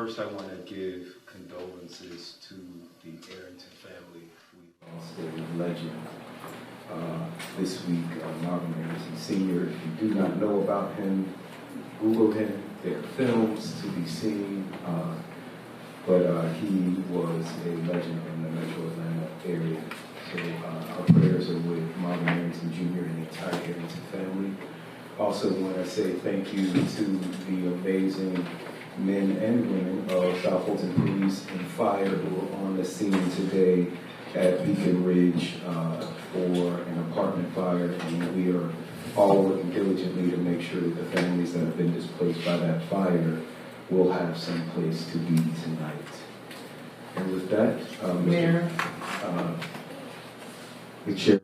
First, I want to give condolences to the Arrington family. We lost a legend this week, Marvin Arrington Sr. If you do not know about him, Google him. There are films to be seen, but he was a legend in the Metro Atlanta area. So our prayers are with Marvin Arrington Jr. and the entire Arrington family. Also want to say thank you to the amazing men and women of South Fulton Police and Fire who are on the scene today at Beacon Ridge for an apartment fire, and we are all working diligently to make sure that the families that have been displaced by that fire will have some place to be tonight. And with that, Mayor, the chair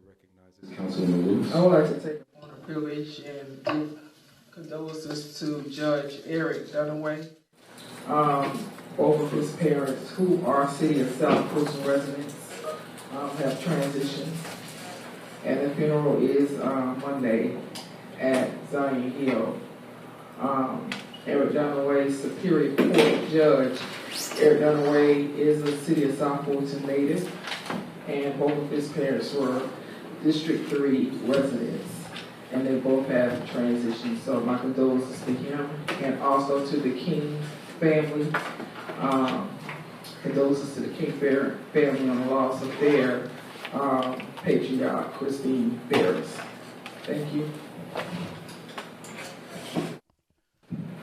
recognizes Councilwoman Lewis. I would like to take a moment of privilege and give condolences to Judge Eric Dunaway. Both of his parents, who are City of South Fulton residents, have transitioned. And the funeral is Monday at Zion Hill. Eric Dunaway, Superior Court Judge. Eric Dunaway is a City of South Fulton native, and both of his parents were District 3 residents, and they both have transitioned. So my condolences to him, and also to the King family. Condolences to the King family on the loss of their patriarch, Christine Ferris. Thank you.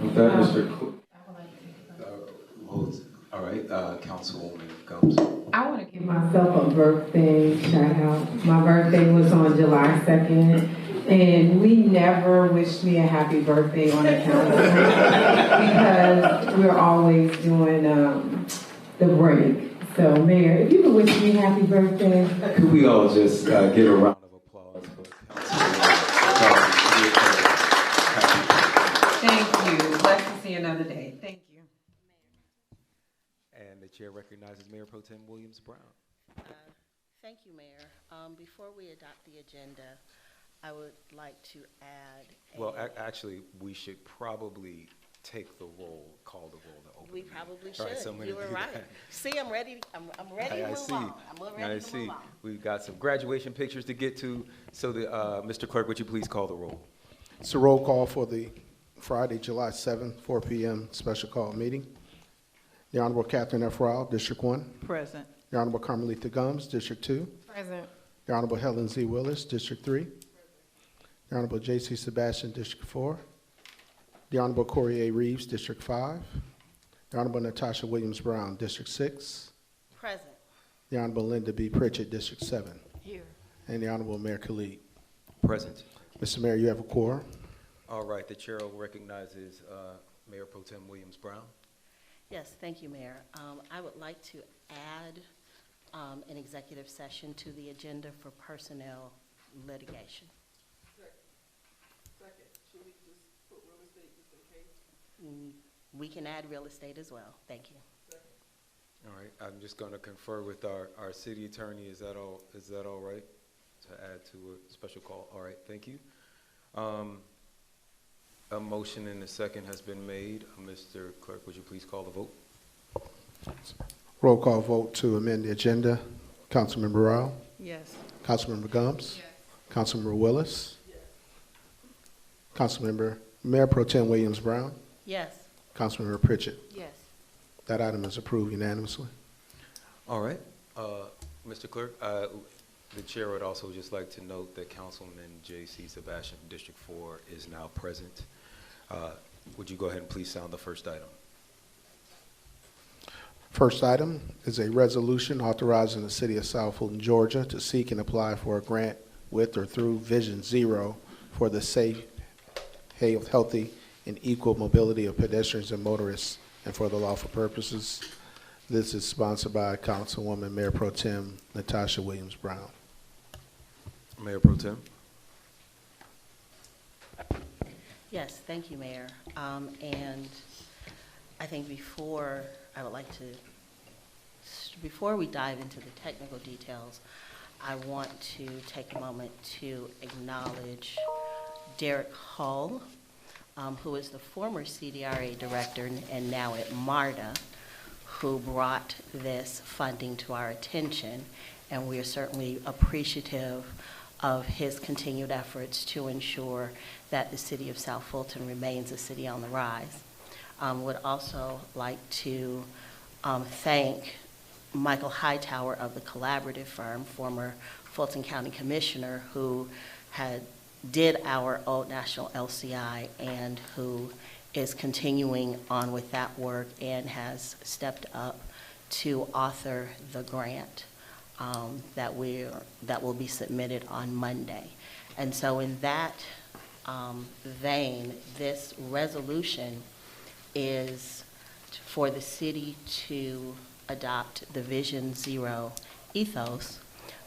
With that, Mr. All right, Councilwoman Combs. I want to give myself a birthday shout out. My birthday was on July 2nd, and we never wished me a happy birthday on the council because we're always doing the break. So, Mayor, if you could wish me a happy birthday. Could we all just give a round of applause for Councilwoman? Thank you. Blessed to see another day. Thank you. And the chair recognizes Mayor Pro Tem Williams Brown. Thank you, Mayor. Before we adopt the agenda, I would like to add Well, actually, we should probably take the roll, call the roll to open. We probably should. All right, so I'm you were right. That. See, I'm ready. I'm ready to move on. I'm ready to move on. We've got some graduation pictures to get to. So, Mr. Clerk, would you please call the roll? It's a roll call for the Friday, July 7th, 4 p.m. special call meeting. The Honorable Catherine F. Rao, District 1. Present. The Honorable Carmelita Gumbs, District 2. Present. The Honorable Helen Z. Willis, District 3. The Honorable J.C. Sebastian, District 4. The Honorable Corey A. Reeves, District 5. The Honorable Natasha Williams Brown, District 6. Present. The Honorable Linda B. Pritchett, District 7. Here. And the Honorable Mayor Khalid. Present. Mr. Mayor, you have a quorum. All right, the chair recognizes Mayor Pro Tem Williams Brown. Yes, thank you, Mayor. I would like to add an executive session to the agenda for personnel litigation. Second. Should we just put real estate just in case? We can add real estate as well. Thank you. All right, I'm just going to confer with our city attorney. Is that all right to add to a special call? All right, thank you. A motion and a second has been made. Mr. Clerk, would you please call the vote? Roll call vote to amend the agenda. Councilmember Rao. Yes. Councilmember Gumbs. Yes. Councilmember Willis. Yes. Councilmember Mayor Pro Tem Williams Brown. Yes. Councilmember Pritchett. Yes. That item is approved unanimously. All right, Mr. Clerk, the chair would also just like to note that Councilman J.C. Sebastian from District 4 is now present. Would you go ahead and please sound the first item? First item is a resolution authorizing the City of South Fulton, Georgia to seek and apply for a grant with or through Vision Zero for the safe, healthy, and equal mobility of pedestrians and motorists and for the lawful purposes. This is sponsored by Councilwoman Mayor Pro Tem Natasha Williams Brown. Mayor Pro Tem. Yes, thank you, Mayor. And I think before we dive into the technical details, I want to take a moment to acknowledge Derek Hull, who is the former CDRA director and now at MARTA, who brought this funding to our attention, and we are certainly appreciative of his continued efforts to ensure that the city of South Fulton remains a city on the rise. Would also like to thank Michael Hightower of the Collaborative Firm, former Fulton County Commissioner, who did our Old National LCI and who is continuing on with that work and has stepped up to author the grant that will be submitted on Monday. And so in that vein, this resolution is for the city to adopt the Vision Zero ethos,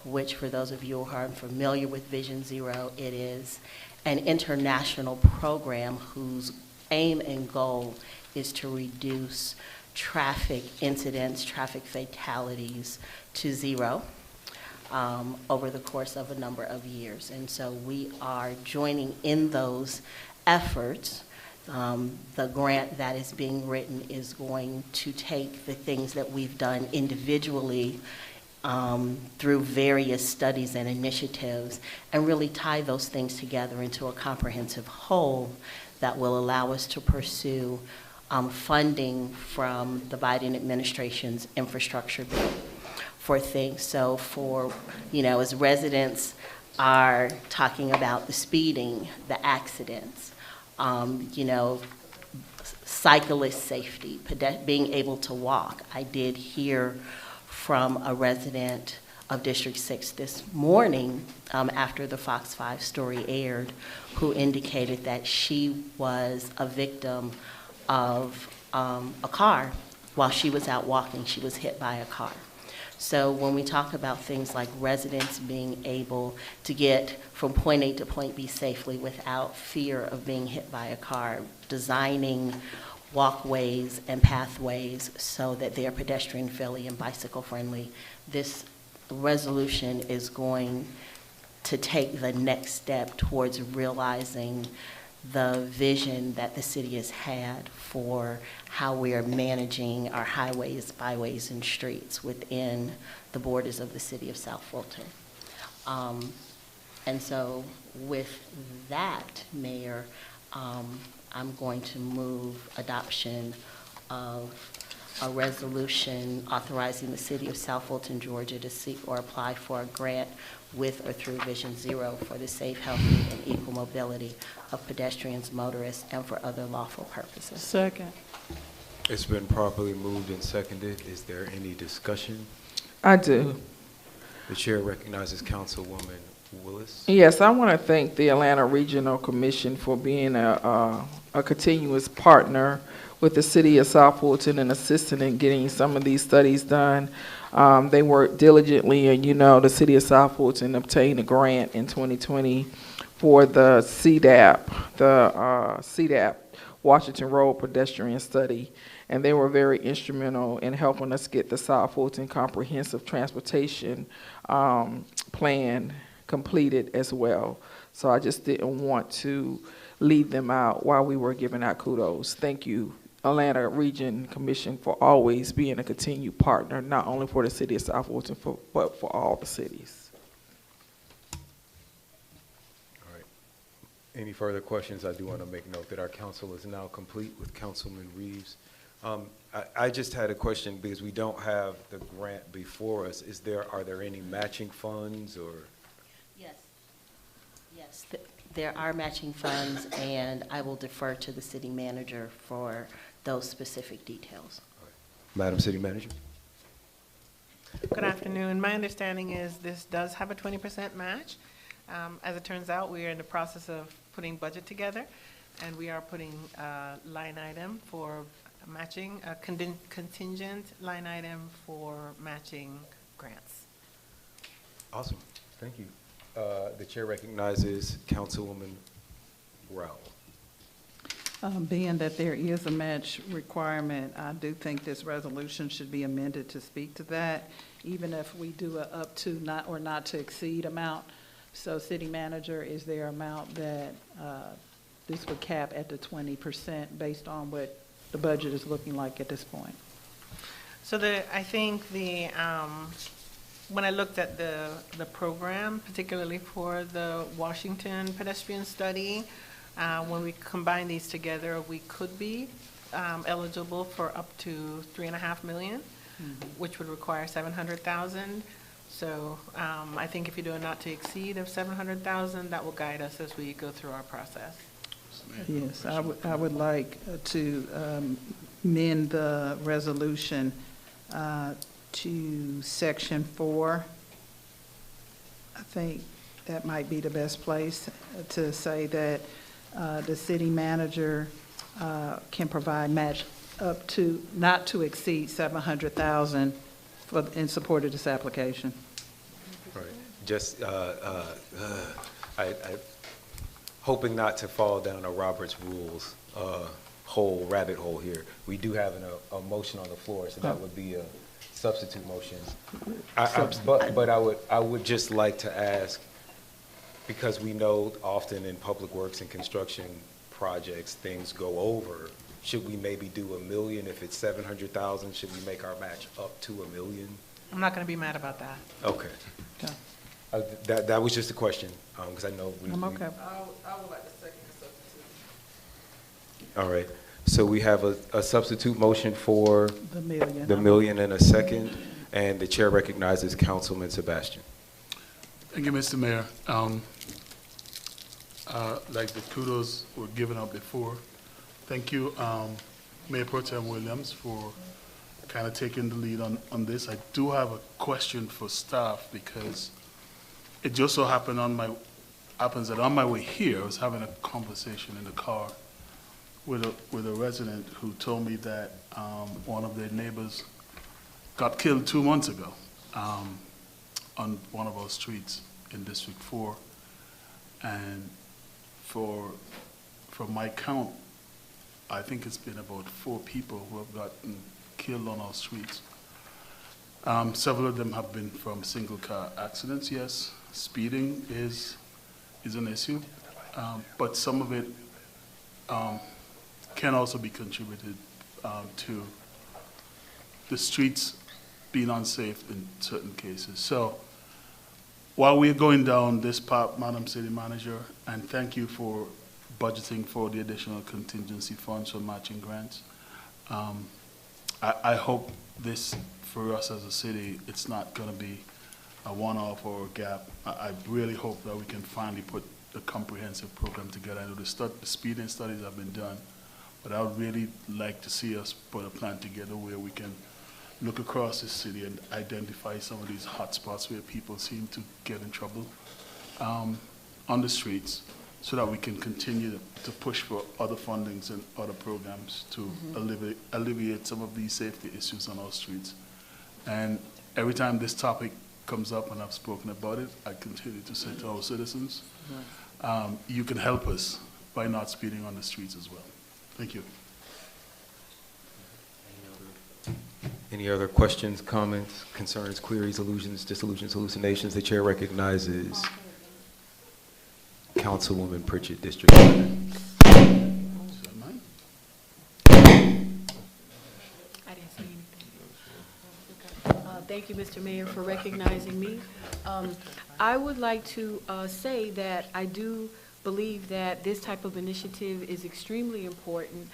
which for those of you who are familiar with Vision Zero, it is an international program whose aim and goal is to reduce traffic incidents, traffic fatalities to zero over the course of a number of years. And so we are joining in those efforts. The grant that is being written is going to take the things that we've done individually through various studies and initiatives and really tie those things together into a comprehensive whole that will allow us to pursue funding from the Biden administration's infrastructure bill for things. So for, as residents are talking about the speeding, the accidents, cyclist safety, being able to walk. I did hear from a resident of District 6 this morning after the Fox 5 story aired, who indicated that she was a victim of a car while she was out walking. She was hit by a car. So when we talk about things like residents being able to get from point A to point B safely without fear of being hit by a car, designing walkways and pathways so that they are pedestrian friendly and bicycle friendly, this resolution is going to take the next step towards realizing the vision that the city has had for how we are managing our highways, byways, and streets within the borders of the city of South Fulton. And so with that, Mayor, I'm going to move adoption of a resolution authorizing the city of South Fulton, Georgia to seek or apply for a grant with or through Vision Zero for the safe, healthy, and equal mobility of pedestrians, motorists, and for other lawful purposes. Second. It's been properly moved and seconded. Is there any discussion? I do. The chair recognizes Councilwoman Willis. Yes, I want to thank the Atlanta Regional Commission for being a continuous partner with the city of South Fulton and assisting in getting some of these studies done. They worked diligently, and the city of South Fulton obtained a grant in 2020 for the CDAP, Washington Road Pedestrian Study, and they were very instrumental in helping us get the South Fulton Comprehensive Transportation Plan completed as well. So I just didn't want to leave them out while we were giving out kudos. Thank you, Atlanta Region Commission, for always being a continued partner, not only for the city of South Fulton, but for all the cities. All right. Any further questions? I do want to make note that our council is now complete with Councilman Reeves. I just had a question because we don't have the grant before us. Are there any matching funds or? Yes, there are matching funds, and I will defer to the city manager for those specific details. Right. Madam City Manager. Good afternoon. My understanding is this does have a 20% match. As it turns out, we are in the process of putting budget together, and we are putting a line item for matching, a contingent line item for matching grants. Awesome. Thank you. The chair recognizes Councilwoman Rowell. Being that there is a match requirement, I do think this resolution should be amended to speak to that, even if we do a up to not to exceed amount. So city manager, is there amount that this would cap at the 20% based on what the budget is looking like at this point? So I think when I looked at the program, particularly for the Washington pedestrian study, when we combine these together, we could be eligible for up to $3.5 million, which would require 700,000. So I think if you do a not to exceed of 700,000, that will guide us as we go through our process. Yes, I would like to amend the resolution to section 4. I think that might be the best place to say that the city manager can provide match up to, not to exceed 700,000 in support of this application. Right. Just, hoping not to fall down a Robert's Rules rabbit hole here. We do have a motion on the floor, so that would be a substitute motion. But I would just like to ask, because we know often in public works and construction projects, things go over. Should we maybe do $1 million? If it's 700,000, should we make our match up to $1 million? I'm not going to be mad about that. Okay. Okay. That was just a question, because I know I'm okay. I would like to second the substitute. All right. So we have a substitute motion for The million. the $1 million and a second, and the chair recognizes Councilman Sebastian. Thank you, Mr. Mayor. Like the kudos were given out before, thank you, Mayor Pro Tem Williams, for kind of taking the lead on this. I do have a question for staff, because it just so happened that on my way here, I was having a conversation in the car with a resident who told me that one of their neighbors got killed 2 months ago on one of our streets in District 4. And from my count, I think it's been about 4 people who have gotten killed on our streets. Several of them have been from single car accidents, yes. Speeding is an issue, but some of it can also be contributed to the streets being unsafe in certain cases. So while we're going down this path, Madam City Manager, and thank you for budgeting for the additional contingency funds for matching grants, I hope this, for us as a city, it's not going to be a one-off or a gap. I really hope that we can finally put a comprehensive program together. I know the speeding studies have been done, but I would really like to see us put a plan together where we can look across the city and identify some of these hot spots where people seem to get in trouble on the streets, so that we can continue to push for other fundings and other programs to alleviate some of these safety issues on our streets. And every time this topic comes up, and I've spoken about it, I continue to say to our citizens, you can help us by not speeding on the streets as well. Thank you. Any other questions, comments, concerns, queries, allusions, disillusions, hallucinations? The chair recognizes Councilwoman Pritchett, District 7. I didn't say anything. Thank you, Mr. Mayor, for recognizing me. I would like to say that I do believe that this type of initiative is extremely important,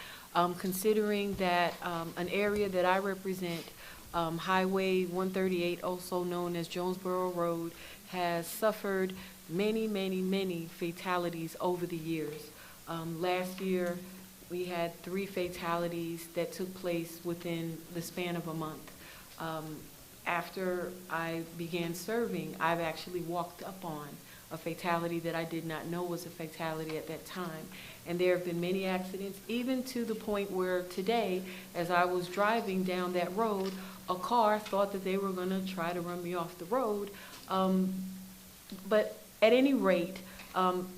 considering that an area that I represent, Highway 138, also known as Jonesboro Road, has suffered many, many, many fatalities over the years. Last year, we had 3 fatalities that took place within the span of a month. After I began serving, I've actually walked up on a fatality that I did not know was a fatality at that time. And there have been many accidents, even to the point where today, as I was driving down that road, a car thought that they were going to try to run me off the road. But at any rate,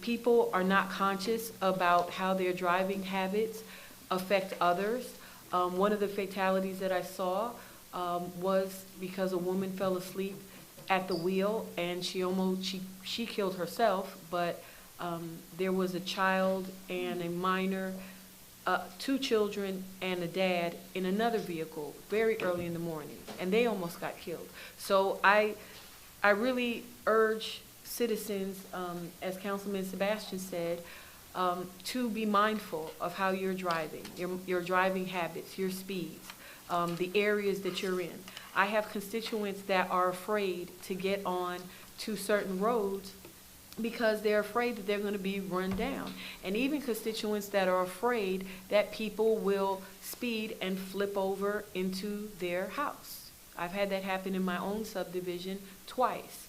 people are not conscious about how their driving habits affect others. One of the fatalities that I saw was because a woman fell asleep at the wheel, and she killed herself, but There was a child and a minor, 2 children and a dad in another vehicle very early in the morning, and they almost got killed. So I really urge citizens, as Councilman Sebastian said, to be mindful of how you're driving, your driving habits, your speeds, the areas that you're in. I have constituents that are afraid to get on to certain roads because they're afraid that they're going to be run down. And even constituents that are afraid that people will speed and flip over into their house. I've had that happen in my own subdivision twice.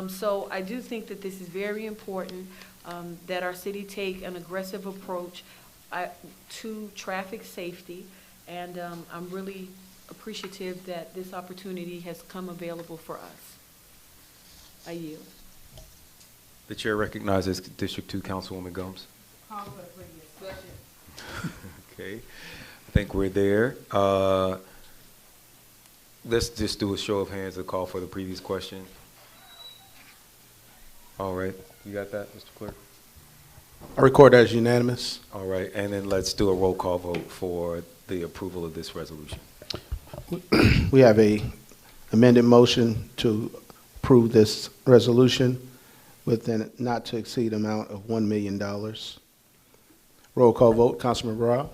So I do think that this is very important, that our city take an aggressive approach to traffic safety. And I'm really appreciative that this opportunity has come available for us. I yield. The chair recognizes District 2 Councilwoman Gomes. Okay, I think we're there. Let's just do a show of hands to call for the previous question. All right, you got that, Mr. Clerk? I record that as unanimous. All right, and then let's do a roll call vote for the approval of this resolution. We have a amended motion to approve this resolution with a not to exceed amount of $1 million. Roll call vote, Councilmember Brown?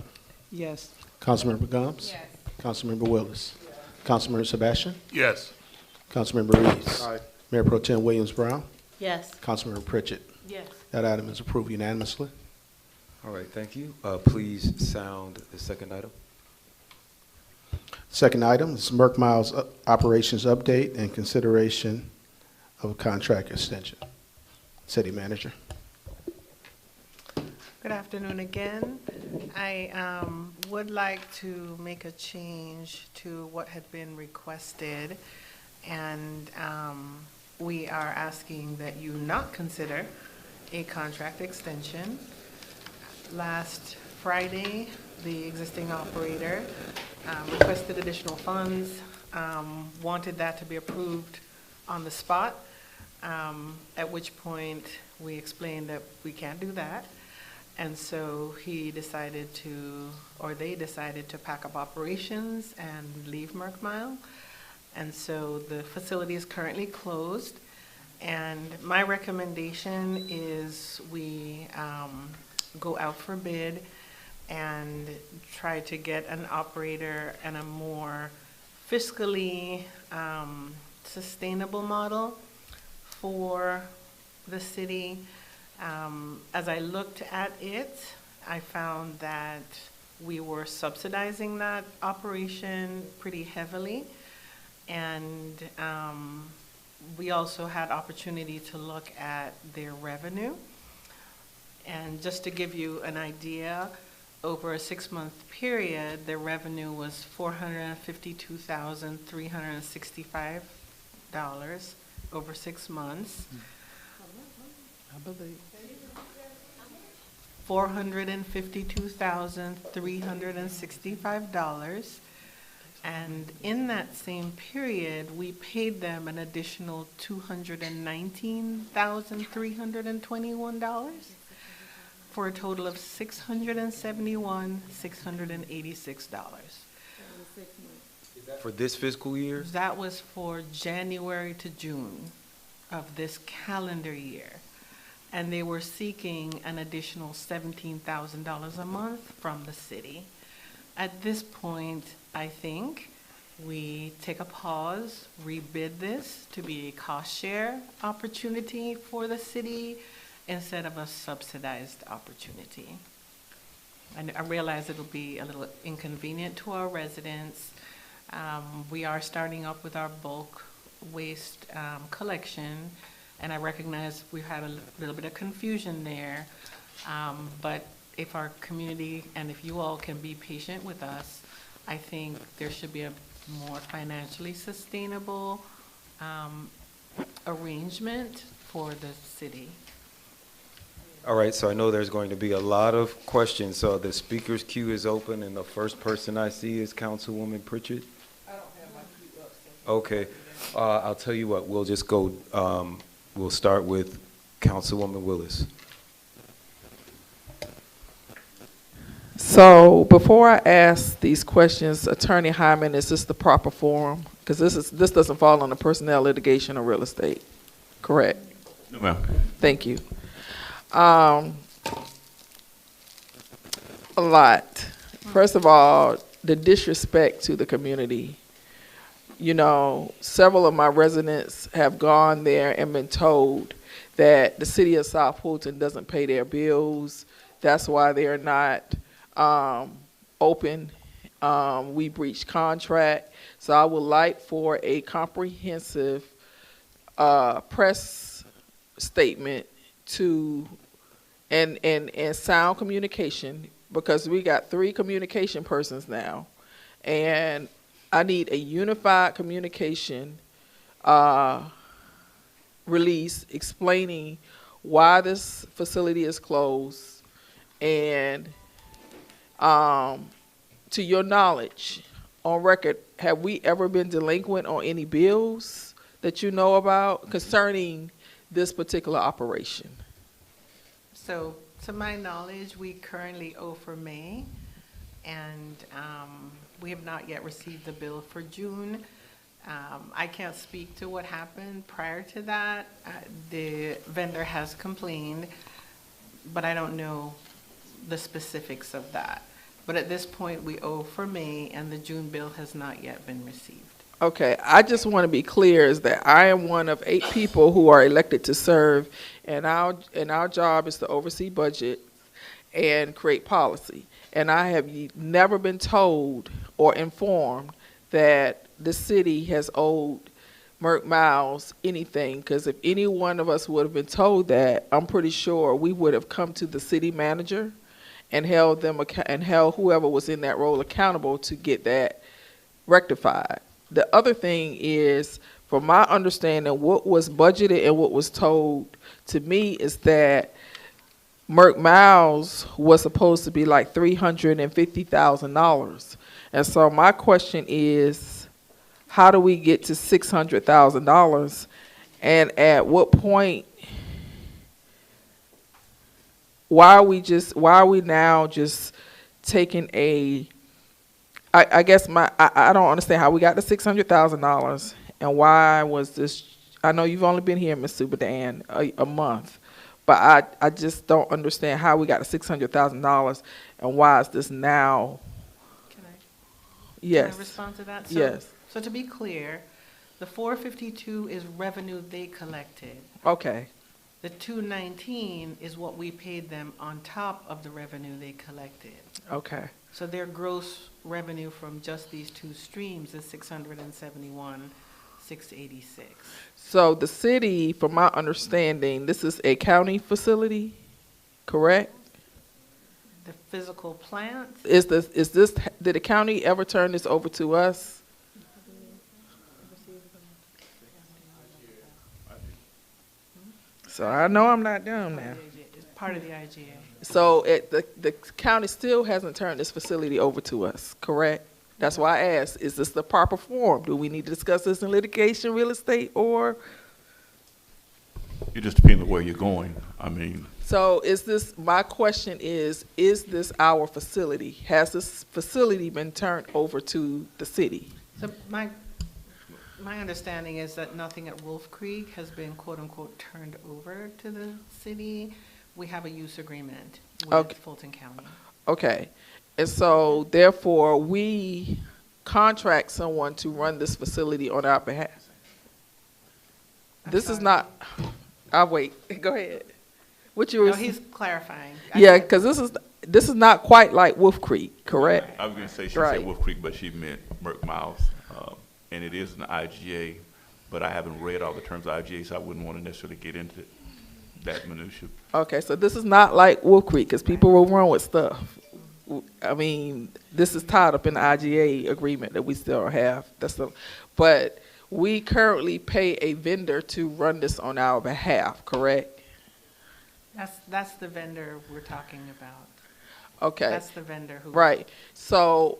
Yes. Councilmember Gomes? Yes. Councilmember Willis? Yes. Councilmember Sebastian? Yes. Councilmember Reeves? Aye. Mayor Pro Tem Williams-Brown? Yes. Councilmember Pritchett? Yes. That item is approved unanimously. All right, thank you. Please sound the second item. Second item is Merck Miles operations update and consideration of a contract extension. City Manager. Good afternoon again. I would like to make a change to what had been requested, and we are asking that you not consider a contract extension. Last Friday, the existing operator requested additional funds, wanted that to be approved on the spot, at which point we explained that we can't do that. And so he decided to, or they decided to pack up operations and leave Merck Miles. And so the facility is currently closed. And my recommendation is we go out for bid and try to get an operator and a more fiscally sustainable model for the city. As I looked at it, I found that we were subsidizing that operation pretty heavily. And we also had opportunity to look at their revenue. And just to give you an idea, over a 6-month period, their revenue was $452,365 over 6 months. I believe. $452,365. And in that same period, we paid them an additional $219,321 for a total of $671,686. For this fiscal year? That was for January to June of this calendar year. And they were seeking an additional $17,000 a month from the city. At this point, I think we take a pause, rebid this to be a cost share opportunity for the city instead of a subsidized opportunity. And I realize it'll be a little inconvenient to our residents. We are starting up with our bulk waste collection, and I recognize we've had a little bit of confusion there, but if our community and if you all can be patient with us, I think there should be a more financially sustainable arrangement for the city. All right, so I know there's going to be a lot of questions. So the speaker's queue is open, and the first person I see is Councilwoman Pritchett. I don't have my queue up. Okay, I'll tell you what, we'll just go, we'll start with Councilwoman Willis. So before I ask these questions, Attorney Hyman, is this the proper forum? Because this doesn't fall under personnel litigation or real estate, correct? No, ma'am. Thank you. A lot. First of all, the disrespect to the community. You know, several of my residents have gone there and been told that the city of South Fulton doesn't pay their bills. That's why they're not open. We breached contract. So I would like for a comprehensive press statement to and sound communication, because we got 3 communication persons now, and I need a unified communication release explaining why this facility is closed, and to your knowledge, on record, have we ever been delinquent on any bills that you know about concerning this particular operation? So, to my knowledge, we currently owe for May, and we have not yet received the bill for June. I can't speak to what happened prior to that. The vendor has complained, but I don't know the specifics of that. But at this point, we owe for May, and the June bill has not yet been received. Okay, I just want to be clear is that I am one of 8 people who are elected to serve, and our job is to oversee budget and create policy. And I have never been told or informed that the city has owed Merck Miles anything, because if any one of us would have been told that, I'm pretty sure we would have come to the city manager and held whoever was in that role accountable to get that rectified. The other thing is, from my understanding, what was budgeted and what was told to me is that Merck Miles was supposed to be like $350,000. And so my question is, how do we get to $600,000? And at what point, why are we now just taking a, I guess I don't understand how we got to $600,000 and why was this, I know you've only been here, Ms. Subadan, a month, but I just don't understand how we got to $600,000 and why is this now? Can I Yes. respond to that? Yes. So to be clear, the 452 is revenue they collected. Okay. The 219 is what we paid them on top of the revenue they collected. Okay. So their gross revenue from just these 2 streams is 671,686. So the city, from my understanding, this is a county facility, correct? The physical plant, Did the county ever turn this over to us? So I know I'm not dumb now. it's part of the IGA. So the county still hasn't turned this facility over to us, correct? That's why I asked, is this the proper form? Do we need to discuss this in litigation, real estate, or? It just depends on where you're going. I mean, So my question is this our facility? Has this facility been turned over to the city? So my understanding is that nothing at Wolf Creek has been quote-unquote turned over to the city. We have a use agreement with Okay. Fulton County. Okay. And so therefore, we contract someone to run this facility on our behalf. This is not, I'll wait. Go ahead. What you were? No, he's clarifying. Yeah, because this is not quite like Wolf Creek, correct? I was going to say, she Right. said Wolf Creek, but she meant Merck Miles. And it is an IGA, but I haven't read all the terms of IGA, so I wouldn't want to necessarily get into that minutia. Okay, so this is not like Wolf Creek, because people will run with stuff. I mean, this is tied up in the IGA agreement that we still have. But we currently pay a vendor to run this on our behalf, correct? That's the vendor we're talking about. Okay. That's the vendor who. Right. So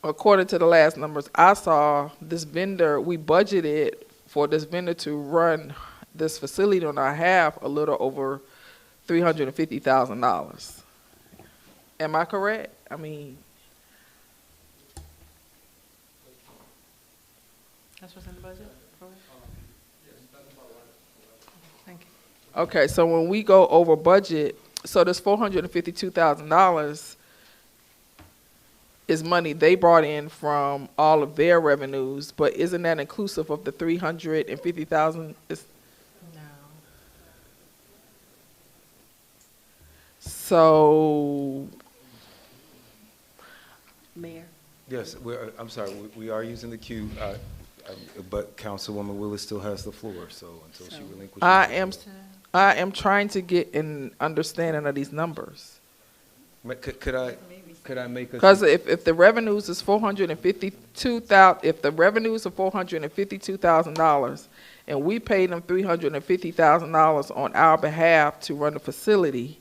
according to the last numbers I saw, this vendor, we budgeted for this vendor to run this facility on our behalf a little over $350,000. Am I correct? I mean, That's what's in the budget? Thank you. okay, so when we go over budget, so this $452,000 is money they brought in from all of their revenues, but isn't that inclusive of the 350,000? No. So, Mayor? Yes, I'm sorry, we are using the queue, but Councilwoman Willis still has the floor, so until she relinquishes. I am trying to get an understanding of these numbers. Could I make a? Because if the revenues is $452,000, if the revenues are $452,000, and we paid them $350,000 on our behalf to run the facility,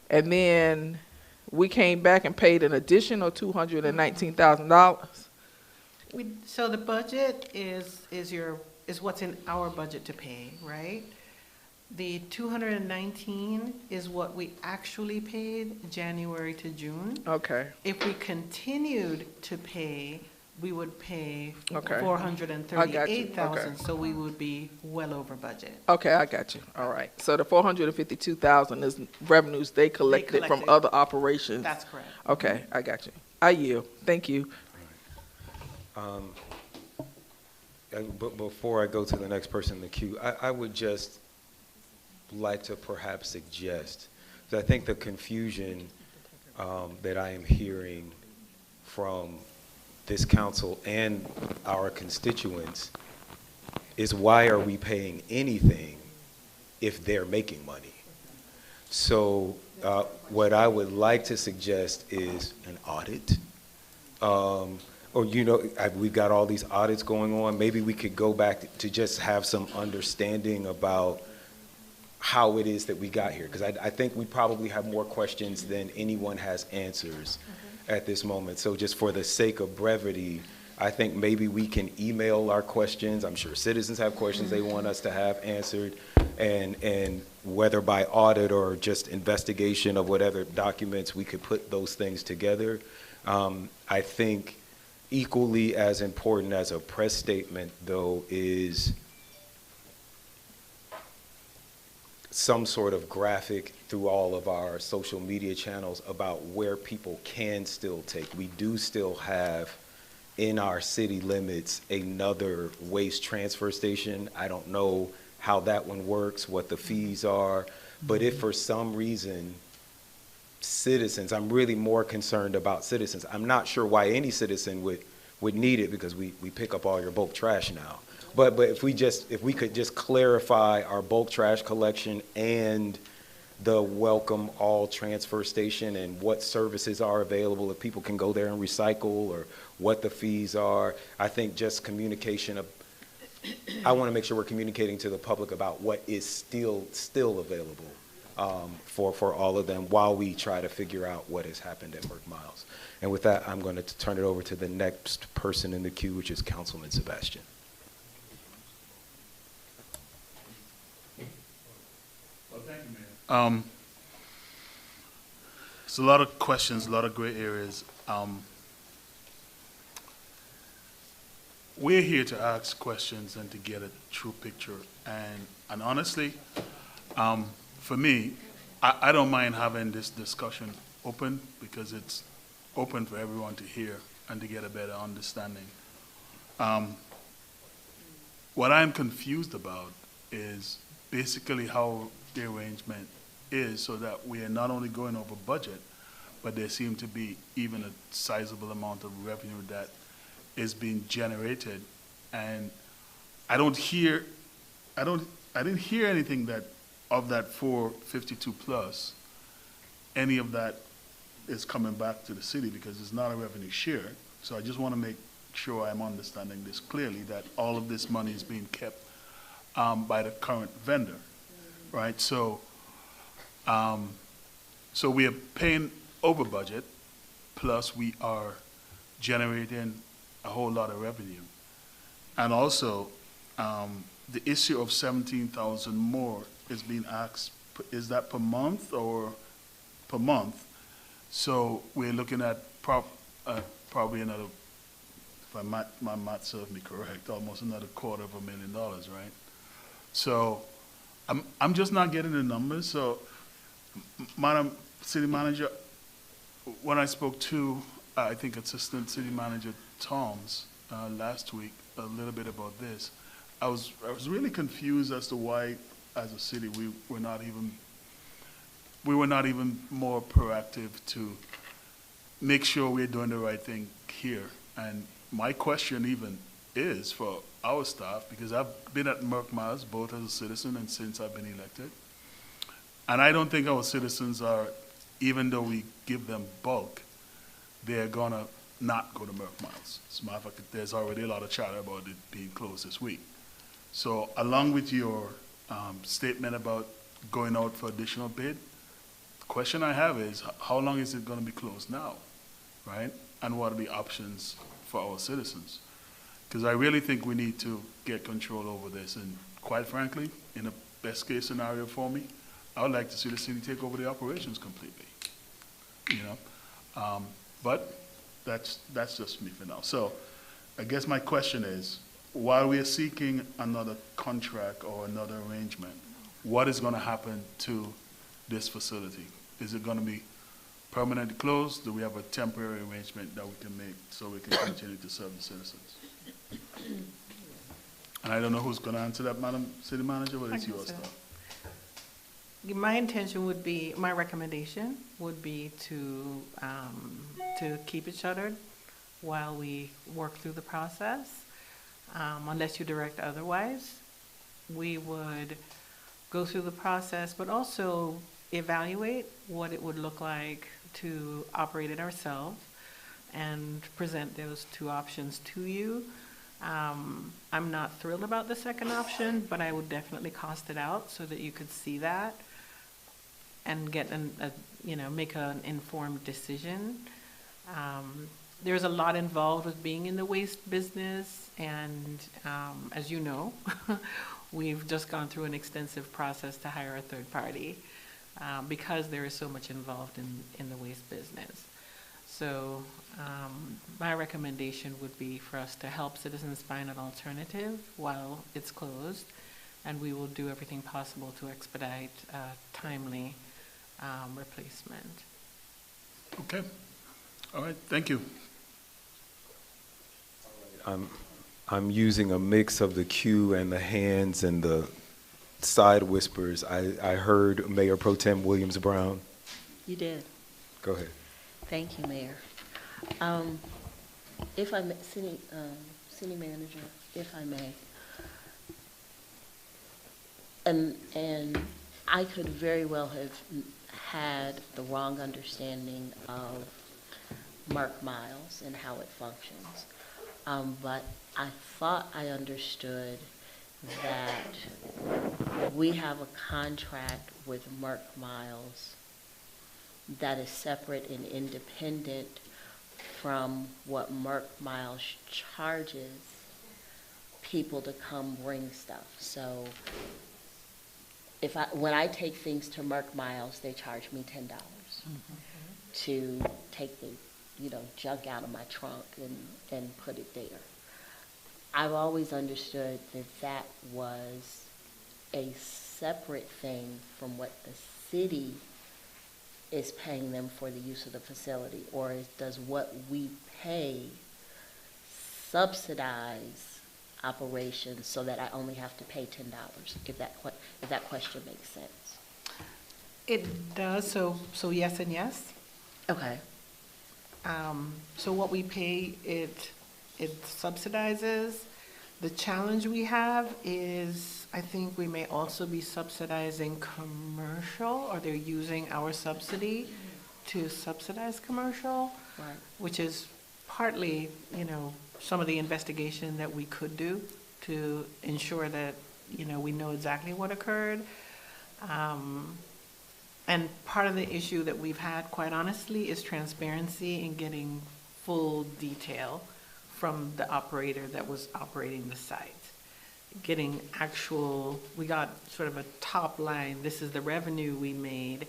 and then we came back and paid an additional $219,000. So the budget is what's in our budget to pay, right? The 219 is what we actually paid January to June. Okay. If we continued to pay, we would pay Okay. $438,000, Okay. so we would be well over budget. Okay, I got you. All right. So the $452,000 is revenues they collected from collected. other operations. That's correct. Okay, I got you. I yield. Thank you. But before I go to the next person in the queue, I would just like to perhaps suggest, because I think the confusion that I am hearing from this council and our constituents is, why are we paying anything if they're making money? So what I would like to suggest is an audit. Or, we've got all these audits going on. Maybe we could go back to just have some understanding about how it is that we got here. Because I think we probably have more questions than anyone has answers at this moment. So just for the sake of brevity, I think maybe we can email our questions. I'm sure citizens have questions they want us to have answered. And whether by audit or just investigation of whatever documents, we could put those things together. I think equally as important as a press statement, though, is some sort of graphic through all of our social media channels about where people can still take. We do still have in our city limits another waste transfer station. I don't know how that one works, what the fees are, but if for some reason citizens, I'm really more concerned about citizens. I'm not sure why any citizen would need it, because we pick up all your bulk trash now. But if we could just clarify our bulk trash collection and the welcome all transfer station and what services are available, if people can go there and recycle, or what the fees are. I think just communication I want to make sure we're communicating to the public about what is still available for all of them, while we try to figure out what has happened at Merck Miles. And with that, I'm going to turn it over to the next person in the queue, which is Councilman Sebastian. Well, thank you, Mayor. It's a lot of questions, a lot of gray areas. We're here to ask questions and to get a true picture. And honestly, for me, I don't mind having this discussion open, because it's open for everyone to hear and to get a better understanding. What I'm confused about is basically how the arrangement is, so that we are not only going over budget, but there seem to be even a sizable amount of revenue that is being generated. And I didn't hear anything that of that 452 plus, any of that is coming back to the city, because it's not a revenue share. So I just want to make sure I'm understanding this clearly, that all of this money is being kept by the current vendor, right? So, so we are paying over budget, plus we are generating a whole lot of revenue. And also, the issue of 17,000 more is being asked, is that per month or per month? So we're looking at probably another, if my math serves me correct, almost another $250,000, right? So I'm just not getting the numbers. So, Madam City Manager, when I spoke to, I think Assistant City Manager Toms last week, a little bit about this, I was really confused as to why, as a city, we were not even more proactive to make sure we're doing the right thing here. And my question even is for our staff, because I've been at Merck Miles both as a citizen and since I've been elected, and I don't think our citizens are, even though we give them bulk, they're gonna not go to Merck Miles. As a matter of fact, there's already a lot of chatter about it being closed this week. So along with your statement about going out for additional bid, the question I have is, how long is it gonna be closed now, right? And what are the options for our citizens? Because I really think we need to get control over this. And quite frankly, in a best case scenario for me, I would like to see the city take over the operations completely, you know? But that's just me for now. So I guess my question is, while we are seeking another contract or another arrangement, what is going to happen to this facility? Is it going to be permanently closed? Do we have a temporary arrangement that we can make so we can continue to serve the citizens? And I don't know who's going to answer that, Madam City Manager, but it's yours, though. My intention would be, my recommendation would be to keep it shuttered while we work through the process. Unless you direct otherwise, we would go through the process, but also evaluate what it would look like to operate it ourselves and present those two options to you. I'm not thrilled about the second option, but I would definitely cost it out so that you could see that and get make an informed decision. There's a lot involved with being in the waste business, and as you know, we've just gone through an extensive process to hire a third party because there is so much involved in the waste business. So my recommendation would be for us to help citizens find an alternative while it's closed, and we will do everything possible to expedite timely replacement. Okay. All right. Thank you. I'm using a mix of the cue and the hands and the side whispers. I heard Mayor Pro Tem Williams Brown. You did. Go ahead. Thank you, Mayor. If I may, City Manager, if I may, and I could very well have had the wrong understanding of Merck Miles and how it functions, but I thought I understood that we have a contract with Merck Miles that is separate and independent from what Merck Miles charges people to come bring stuff. So when I take things to Merck Miles, they charge me $10 to take the junk out of my trunk and put it there. I've always understood that was a separate thing from what the city is paying them for the use of the facility, or does what we pay subsidize operations so that I only have to pay $10, if that question makes sense? It does, so yes and yes. Okay. So what we pay, it subsidizes. The challenge we have is, I think we may also be subsidizing commercial, or they're using our subsidy to subsidize commercial, Right. which is partly, some of the investigation that we could do to ensure that, we know exactly what occurred. And part of the issue that we've had, quite honestly, is transparency in getting full detail from the operator that was operating the site. We got sort of a top line, this is the revenue we made,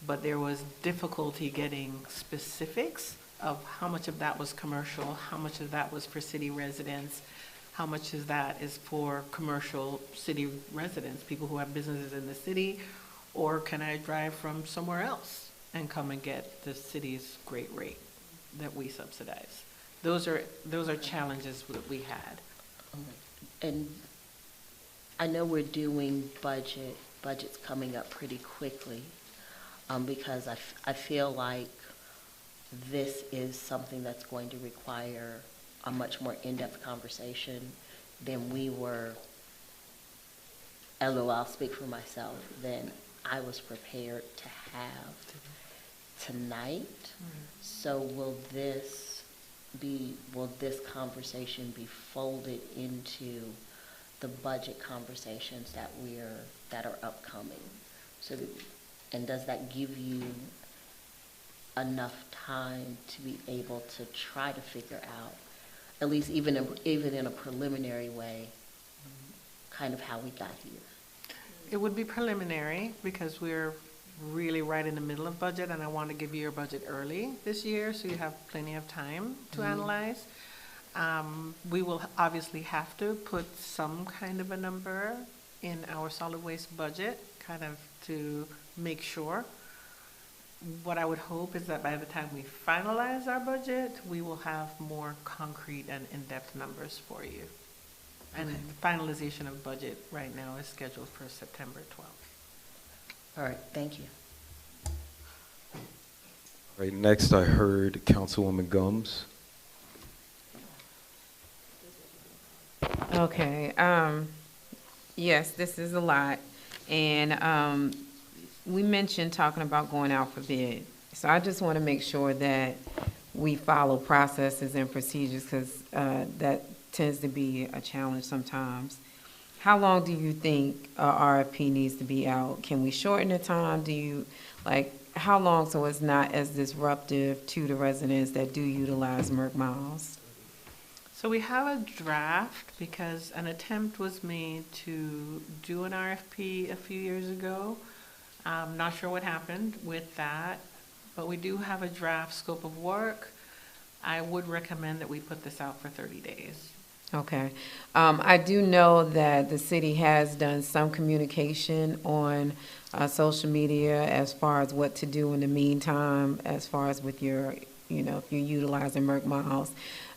but there was difficulty getting specifics of how much of that was commercial, how much of that was for city residents, how much of that is for commercial city residents, people who have businesses in the city, or can I drive from somewhere else and come and get the city's great rate that we subsidize? Those are challenges that we had. And I know we're doing budgets coming up pretty quickly, because I feel like this is something that's going to require a much more in-depth conversation than we were, although I'll speak for myself, than I was prepared to have tonight. So will this conversation be folded into the budget conversations that are upcoming? And does that give you enough time to be able to try to figure out, at least even in a preliminary way, kind of how we got here? It would be preliminary because we're really right in the middle of budget, and I want to give you your budget early this year so you have plenty of time to analyze. We will obviously have to put some kind of a number in our solid waste budget, kind of to make sure. What I would hope is that by the time we finalize our budget, we will have more concrete and in-depth numbers for you. And finalization of budget right now is scheduled for September 12th. All right, thank you. All right, next I heard Councilwoman Gums. Okay, yes, this is a lot, and we mentioned talking about going out for bid. So I just want to make sure that we follow processes and procedures, because that tends to be a challenge sometimes. How long do you think a RFP needs to be out? Can we shorten the time? How long so it's not as disruptive to the residents that do utilize Merck Miles? So we have a draft because an attempt was made to do an RFP a few years ago. I'm not sure what happened with that, but we do have a draft scope of work. I would recommend that we put this out for 30 days. Okay. I do know that the city has done some communication on social media as far as what to do in the meantime, as far as with your, if you're utilizing Merck Miles.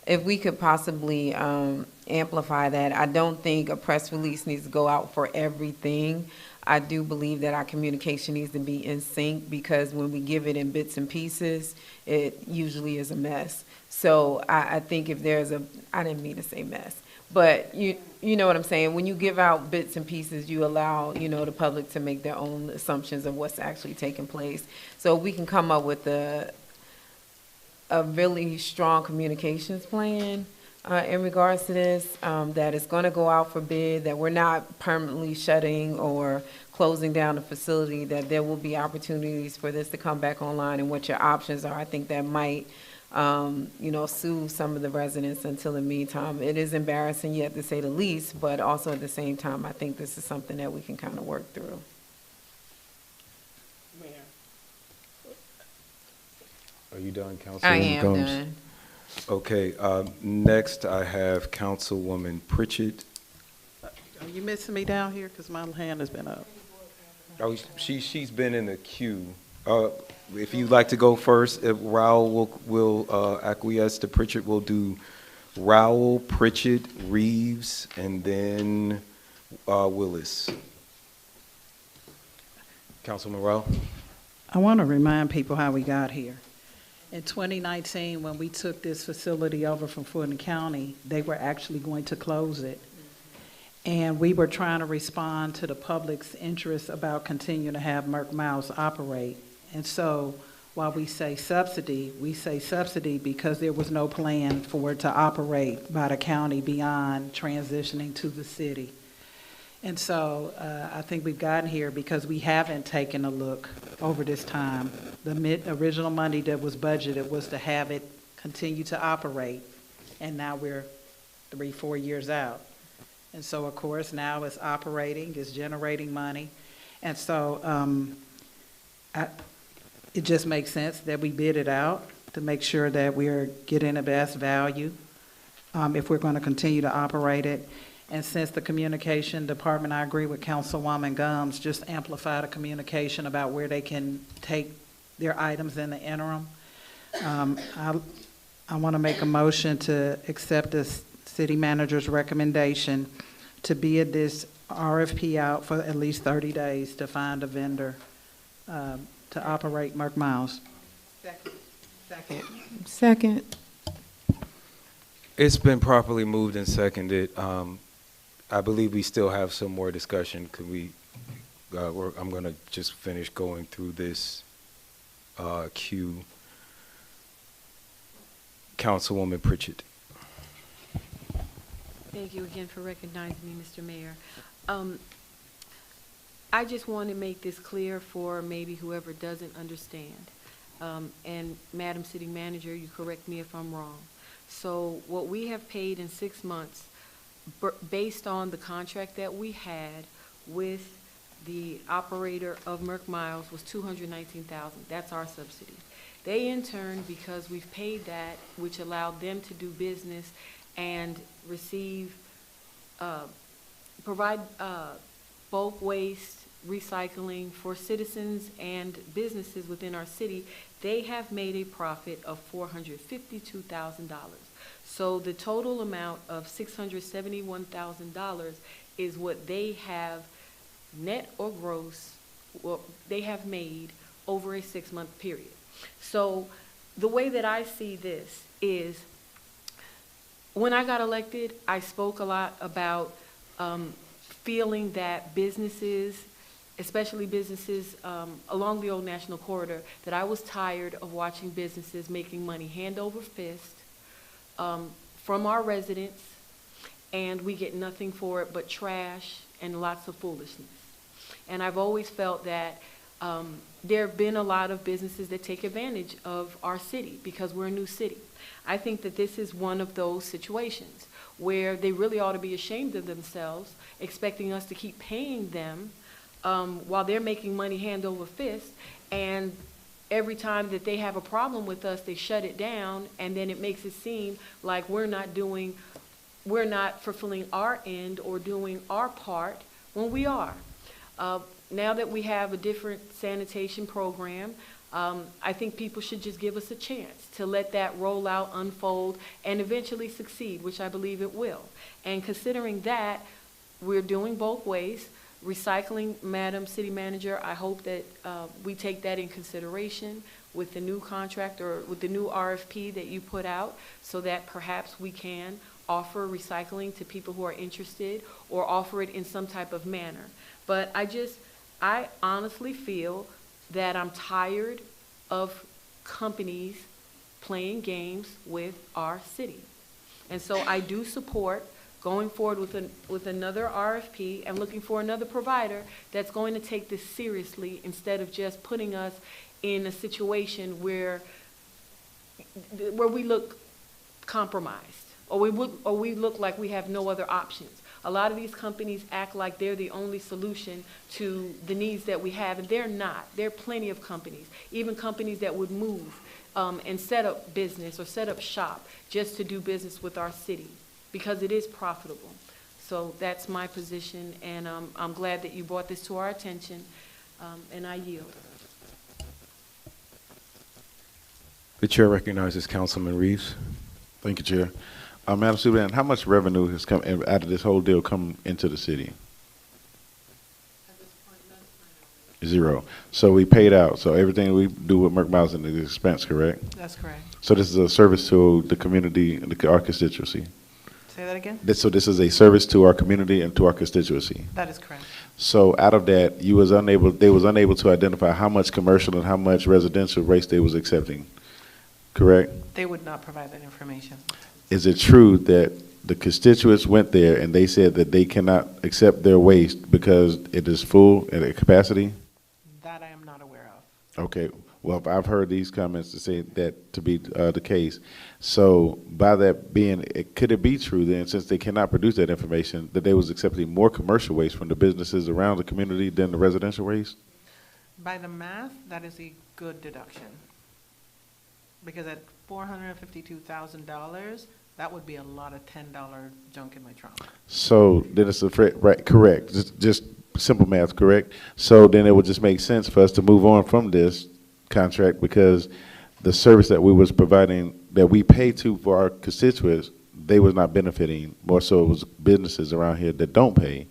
If we could possibly amplify that, I don't think a press release needs to go out for everything. I do believe that our communication needs to be in sync, because when we give it in bits and pieces, it usually is a mess. So I think if there's I didn't mean to say mess, but you know what I'm saying? When you give out bits and pieces, you allow, the public to make their own assumptions of what's actually taking place. So we can come up with a really strong communications plan in regards to this, that it's going to go out for bid, that we're not permanently shutting or closing down the facility, that there will be opportunities for this to come back online, and what your options are. I think that might, soothe some of the residents until the meantime. It is embarrassing yet, to say the least, but also at the same time, I think this is something that we can kind of work through. Are you done, Councilwoman I am Gums? done. Okay, next I have Councilwoman Pritchett. Are you missing me down here? Because my hand has been up. Oh, she's been in the queue. If you'd like to go first, if Raul will acquiesce to Pritchett, we'll do Raul, Pritchett, Reeves, and then Willis. Councilman Raul? I want to remind people how we got here. In 2019, when we took this facility over from Fulton County, they were actually going to close it. And we were trying to respond to the public's interest about continuing to have Merck Miles operate. And so while we say subsidy because there was no plan for it to operate by the county beyond transitioning to the city. And so I think we've gotten here because we haven't taken a look over this time. The original money that was budgeted was to have it continue to operate, and now we're 3-4 years out. And so, of course, now it's operating, it's generating money. And so it just makes sense that we bid it out to make sure that we are getting the best value if we're going to continue to operate it. And since the communication department, I agree with Councilwoman Gumbs, just amplify the communication about where they can take their items in the interim. I want to make a motion to accept the city manager's recommendation to bid this RFP out for at least 30 days to find a vendor to operate Merck Miles. Second. It's been properly moved and seconded. I believe we still have some more discussion. Could we, I'm going to just finish going through this queue. Councilwoman Pritchett. Thank you again for recognizing me, Mr. Mayor. I just want to make this clear for maybe whoever doesn't understand. And Madam City Manager, you correct me if I'm wrong. So what we have paid in 6 months, based on the contract that we had with the operator of Merck Miles, was $219,000. That's our subsidy. They in turn, because we've paid that, which allowed them to do business and receive, provide bulk waste recycling for citizens and businesses within our city, they have made a profit of $452,000. So the total amount of $671,000 is what they have net or gross, well, they have made over a 6-month period. So the way that I see this is, when I got elected, I spoke a lot about feeling that businesses, especially businesses along the old National Corridor, that I was tired of watching businesses making money hand over fist from our residents, and we get nothing for it but trash and lots of foolishness. And I've always felt that there have been a lot of businesses that take advantage of our city because we're a new city. I think that this is one of those situations where they really ought to be ashamed of themselves, expecting us to keep paying them while they're making money hand over fist, and every time that they have a problem with us, they shut it down, and then it makes it seem like we're not fulfilling our end or doing our part when we are. Now that we have a different sanitation program, I think people should just give us a chance to let that roll out, unfold, and eventually succeed, which I believe it will. And considering that, we're doing both ways. Recycling, Madam City Manager, I hope that we take that in consideration with the new contract or with the new RFP that you put out, so that perhaps we can offer recycling to people who are interested or offer it in some type of manner. But I honestly feel that I'm tired of companies playing games with our city. And so I do support going forward with another RFP and looking for another provider that's going to take this seriously, instead of just putting us in a situation where we look compromised, or we look like we have no other options. A lot of these companies act like they're the only solution to the needs that we have, and they're not. There are plenty of companies, even companies that would move and set up business or set up shop just to do business with our city, because it is profitable. So that's my position, and I'm glad that you brought this to our attention, and I yield. The chair recognizes Councilman Reeves. Thank you, Chair. Madam Superintendent, how much revenue has come out of this whole deal come into the city? At this point, none. Zero. So we paid out. So everything we do with Merck Miles is an expense, correct? That's correct. So this is a service to the community and our constituency. Say that again? So this is a service to our community and to our constituency. That is correct. So out of that, they was unable to identify how much commercial and how much residential rates they was accepting, correct? They would not provide that information. Is it true that the constituents went there and they said that they cannot accept their waste because it is full at a capacity? That I am not aware of. Okay. Well, I've heard these comments to say that to be the case. So by that being, could it be true then, since they cannot produce that information, that they was accepting more commercial waste from the businesses around the community than the residential waste? By the math, that is a good deduction. Because at $452,000, that would be a lot of $10 junk in my trunk. So then it's right, correct, just simple math, correct? So then it would just make sense for us to move on from this contract because the service that we was providing, that we pay to for our constituents, they was not benefiting. More so it was businesses around here that don't pay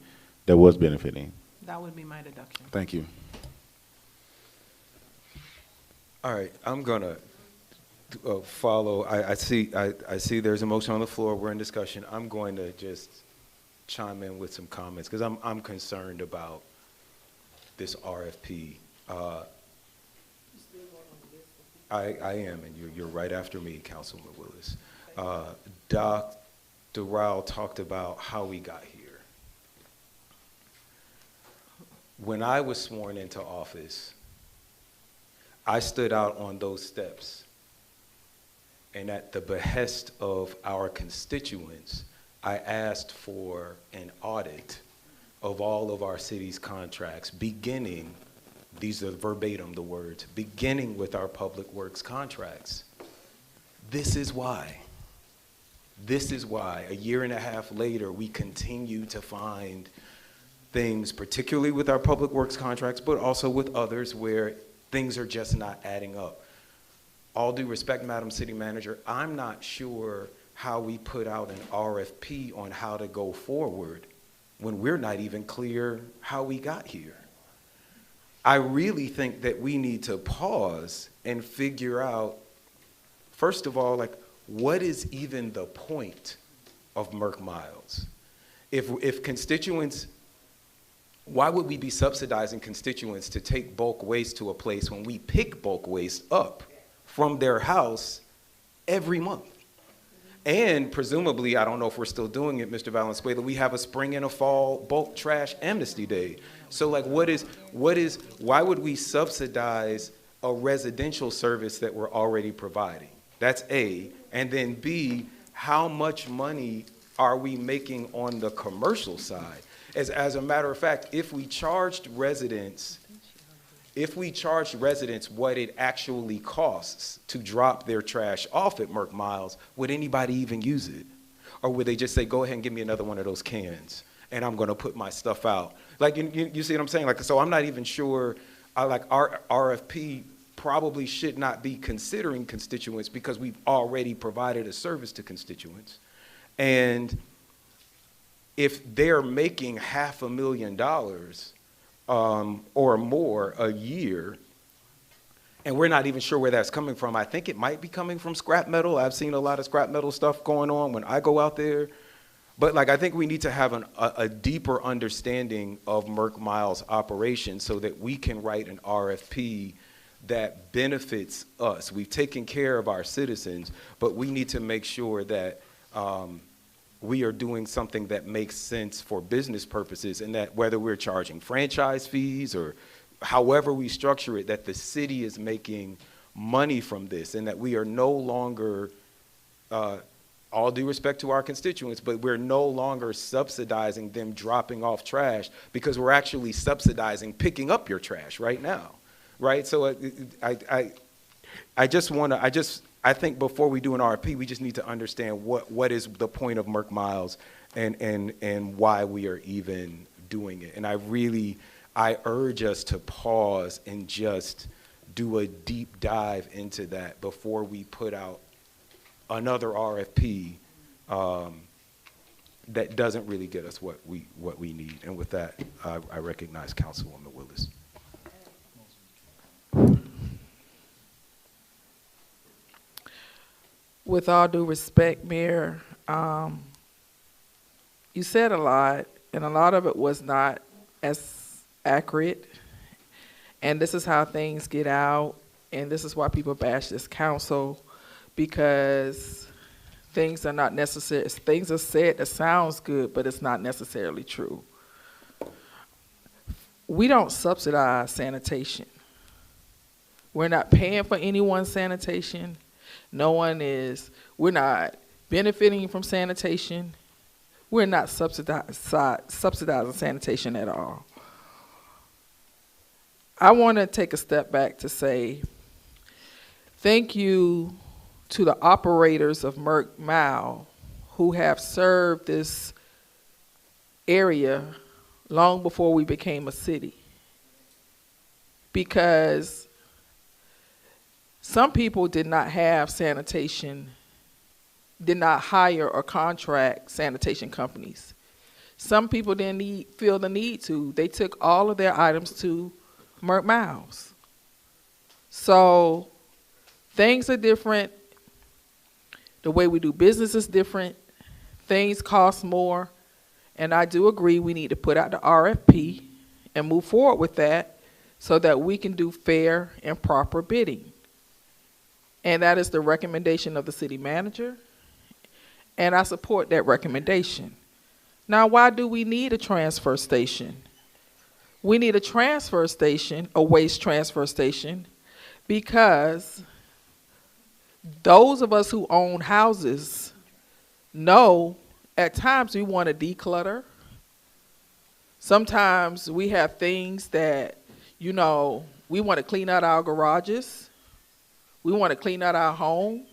that was benefiting. That would be my deduction. Thank you. All right, I'm gonna follow. I see there's a motion on the floor. We're in discussion. I'm going to just chime in with some comments because I'm concerned about this RFP. I am, and you're right after me, Councilman Willis. Dr. Rao talked about how we got here. When I was sworn into office, I stood out on those steps, and at the behest of our constituents, I asked for an audit of all of our city's contracts, beginning, these are verbatim the words, beginning with our public works contracts. This is why. This is why a year and a half later, we continue to find things, particularly with our public works contracts, but also with others where things are just not adding up. All due respect, Madam City Manager, I'm not sure how we put out an RFP on how to go forward when we're not even clear how we got here. I really think that we need to pause and figure out, first of all, like, what is even the point of Merck Miles? If constituents, why would we be subsidizing constituents to take bulk waste to a place when we pick bulk waste up from their house every month? And presumably, I don't know if we're still doing it, Mr. Valenzuela, we have a spring and a fall bulk trash amnesty day. So like, why would we subsidize a residential service that we're already providing? That's A. And then B, how much money are we making on the commercial side? As a matter of fact, if we charged residents what it actually costs to drop their trash off at Merck Miles, would anybody even use it? Or would they just say, go ahead and give me another one of those cans, and I'm gonna put my stuff out? Like, you see what I'm saying? Like, so I'm not even sure, like our RFP probably should not be considering constituents because we've already provided a service to constituents. And if they're making $500,000 or more a year, and we're not even sure where that's coming from, I think it might be coming from scrap metal. I've seen a lot of scrap metal stuff going on when I go out there. But like, I think we need to have a deeper understanding of Merck Miles operations so that we can write an RFP that benefits us. We've taken care of our citizens, but we need to make sure that we are doing something that makes sense for business purposes, and that whether we're charging franchise fees or however we structure it, that the city is making money from this, and that we are no longer, all due respect to our constituents, but we're no longer subsidizing them dropping off trash, because we're actually subsidizing picking up your trash right now, right? So I think before we do an RFP, we just need to understand what is the point of Merck Miles and why we are even doing it. And I urge us to pause and just do a deep dive into that before we put out another RFP that doesn't really get us what we need. And with that, I recognize Councilwoman Willis. With all due respect, Mayor, you said a lot, and a lot of it was not as accurate. And this is how things get out, and this is why people bash this council, because things are not necessary. Things are said that sounds good, but it's not necessarily true. We don't subsidize sanitation. We're not paying for anyone's sanitation. We're not benefiting from sanitation. We're not subsidizing sanitation at all. I want to take a step back to say thank you to the operators of Merck Miles who have served this area long before we became a city. Because some people did not have sanitation, did not hire or contract sanitation companies. Some people didn't feel the need to. They took all of their items to Merck Miles. So things are different. The way we do business is different. Things cost more. And I do agree we need to put out the RFP and move forward with that so that we can do fair and proper bidding. And that is the recommendation of the city manager. And I support that recommendation. Now, why do we need a transfer station? We need a transfer station, a waste transfer station, because those of us who own houses know at times we want to declutter. Sometimes we have things that, you know, we want to clean out our garages. We want to clean out our home.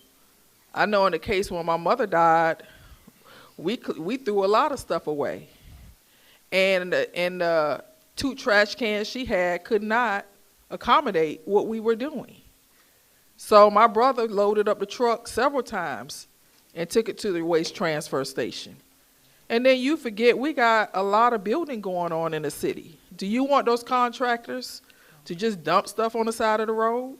I know in the case when my mother died, we threw a lot of stuff away. And the 2 trash cans she had could not accommodate what we were doing. So my brother loaded up the truck several times and took it to the waste transfer station. And then you forget we got a lot of building going on in the city. Do you want those contractors to just dump stuff on the side of the road?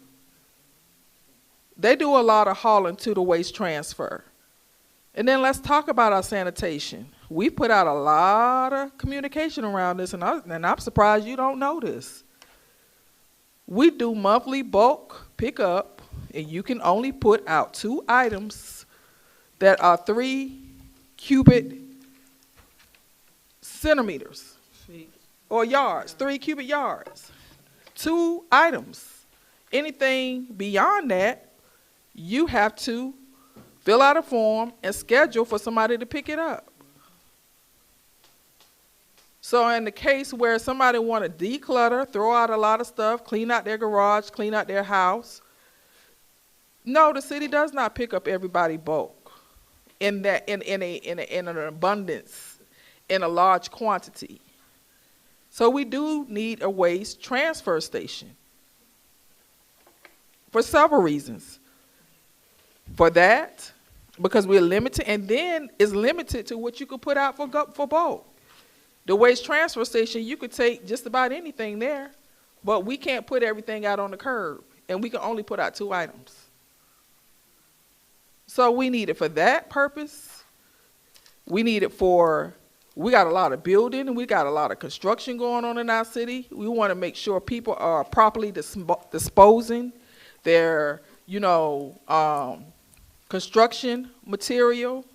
They do a lot of hauling to the waste transfer. And then let's talk about our sanitation. We put out a lot of communication around this, and I'm surprised you don't know this. We do monthly bulk pickup, and you can only put out 2 items that are 3 cubic centimeters or yards, 3 cubic yards. 2 items. Anything beyond that, you have to fill out a form and schedule for somebody to pick it up. So in the case where somebody want to declutter, throw out a lot of stuff, clean out their garage, clean out their house, no, the city does not pick up everybody bulk in an abundance, in a large quantity. So we do need a waste transfer station for several reasons. For that, because we're limited, and then it's limited to what you could put out for bulk. The waste transfer station, you could take just about anything there, but we can't put everything out on the curb, and we can only put out 2 items. So we need it for that purpose. We need it for, we got a lot of building, and we got a lot of construction going on in our city. We want to make sure people are properly disposing their, construction material.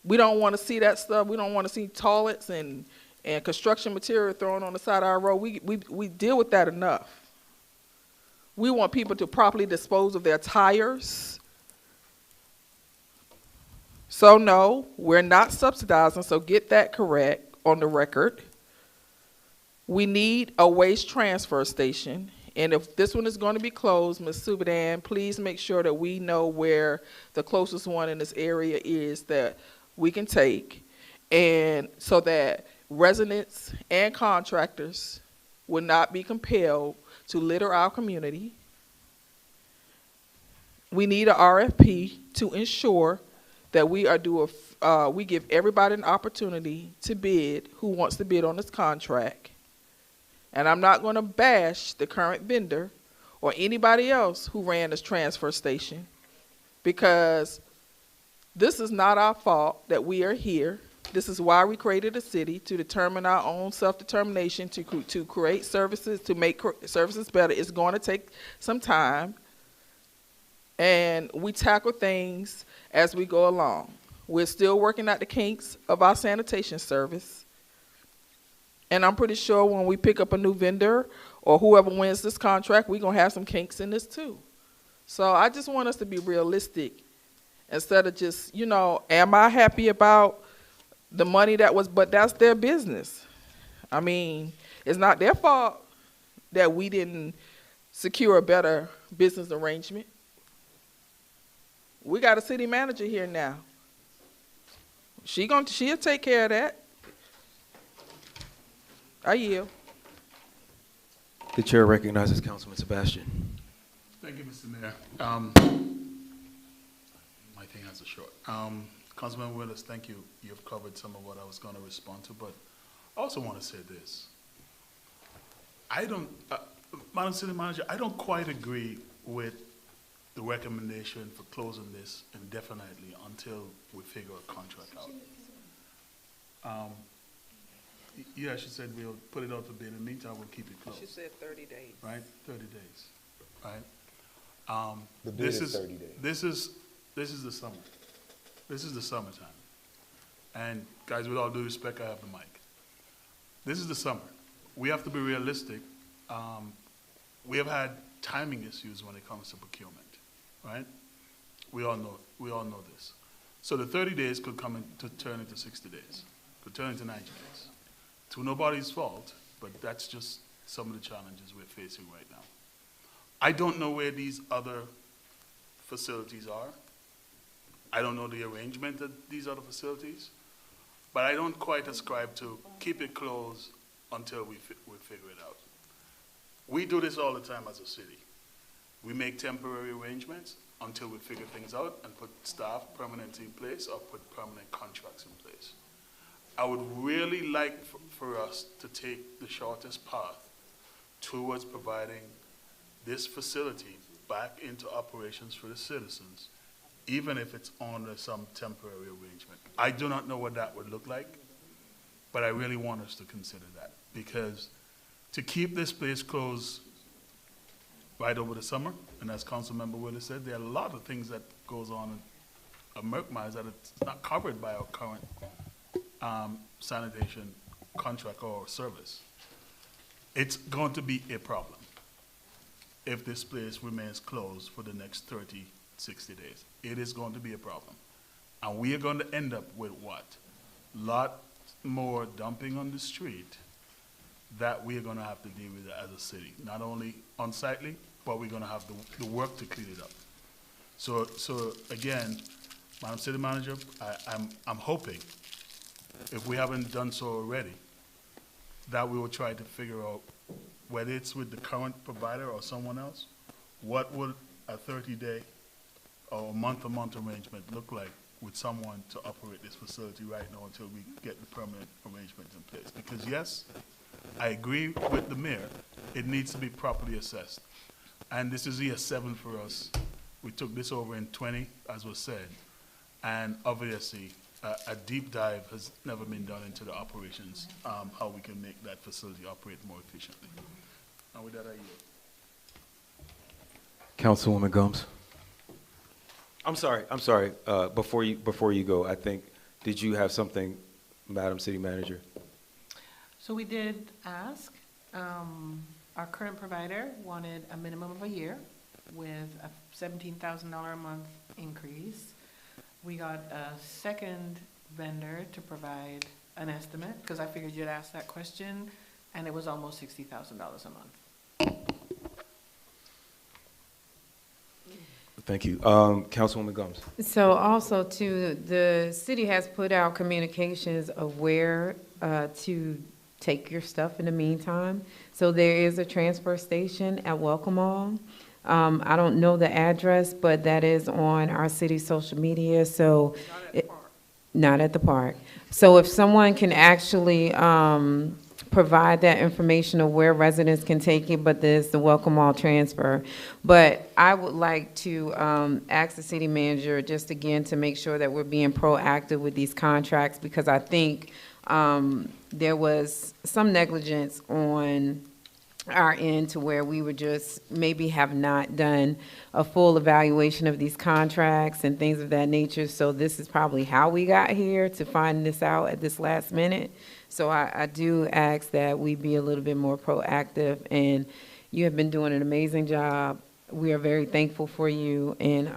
We don't want to see that stuff. We don't want to see toilets and construction material thrown on the side of our road. We deal with that enough. We want people to properly dispose of their tires. So no, we're not subsidizing, so get that correct on the record. We need a waste transfer station. And if this one is going to be closed, Ms. Subadan, please make sure that we know where the closest one in this area is that we can take, and so that residents and contractors will not be compelled to litter our community. We need an RFP to ensure that we give everybody an opportunity to bid who wants to bid on this contract. And I'm not going to bash the current vendor or anybody else who ran this transfer station, because this is not our fault that we are here. This is why we created a city, to determine our own self-determination, to create services, to make services better. It's going to take some time, and we tackle things as we go along. We're still working out the kinks of our sanitation service. And I'm pretty sure when we pick up a new vendor or whoever wins this contract, we're going to have some kinks in this too. So I just want us to be realistic instead of just, am I happy about the money but that's their business. I mean, it's not their fault that we didn't secure a better business arrangement. We got a city manager here now. She'll take care of that. I yield. The chair recognizes Councilman Sebastian. Thank you, Mr. Mayor. My thing has a short. Councilman Willis, thank you. You've covered some of what I was going to respond to, but I also want to say this. Madam City Manager, I don't quite agree with the recommendation for closing this indefinitely until we figure a contract out. Yeah, she said we'll put it out for bid. In the meantime, we'll keep it closed. She said 30 days. Right, 30 days, right? The bid is 30 days. This is the summer. This is the summertime. And guys, with all due respect, I have the mic. This is the summer. We have to be realistic. We have had timing issues when it comes to procurement, right? We all know this. So the 30 days could turn into 60 days, could turn into 90 days. To nobody's fault, but that's just some of the challenges we're facing right now. I don't know where these other facilities are. I don't know the arrangement of these other facilities, but I don't quite ascribe to keep it closed until we figure it out. We do this all the time as a city. We make temporary arrangements until we figure things out and put staff permanently in place or put permanent contracts in place. I would really like for us to take the shortest path towards providing this facility back into operations for the citizens, even if it's under some temporary arrangement. I do not know what that would look like, but I really want us to consider that, because to keep this place closed right over the summer, and as Councilmember Willis said, there are a lot of things that goes on at Merck Miles that it's not covered by our current sanitation contract or service. It's going to be a problem if this place remains closed for the next 30, 60 days. It is going to be a problem. And we are going to end up with what? Lot more dumping on the street that we are going to have to deal with as a city. Not only unsightly, but we're going to have the work to clean it up. So again, Madam City Manager, I'm hoping, if we haven't done so already, that we will try to figure out, whether it's with the current provider or someone else, what would a 30-day or month-to-month arrangement look like with someone to operate this facility right now until we get the permanent arrangement in place. Because yes, I agree with the mayor, it needs to be properly assessed. And this is year 7 for us. We took this over in 20, as was said, and obviously a deep dive has never been done into the operations, how we can make that facility operate more efficiently. And with that, I yield. Councilwoman Gomes. I'm sorry. Before you go, I think, did you have something, Madam City Manager? So we did ask. Our current provider wanted a minimum of a year with a $17,000 a month increase. We got a second vendor to provide an estimate, because I figured you'd ask that question, and it was almost $60,000 a month. Thank you. Councilwoman Gomes. So also too, the city has put out communications of where to take your stuff in the meantime. So there is a transfer station at Welcome All. I don't know the address, but that is on our city social media. So not at the park. So if someone can actually provide that information of where residents can take it, but there's the Welcome All transfer. But I would like to ask the city manager just again to make sure that we're being proactive with these contracts, because I think there was some negligence on our end to where we would just maybe have not done a full evaluation of these contracts and things of that nature. So this is probably how we got here, to find this out at this last minute. So I do ask that we be a little bit more proactive, and you have been doing an amazing job. We are very thankful for you, and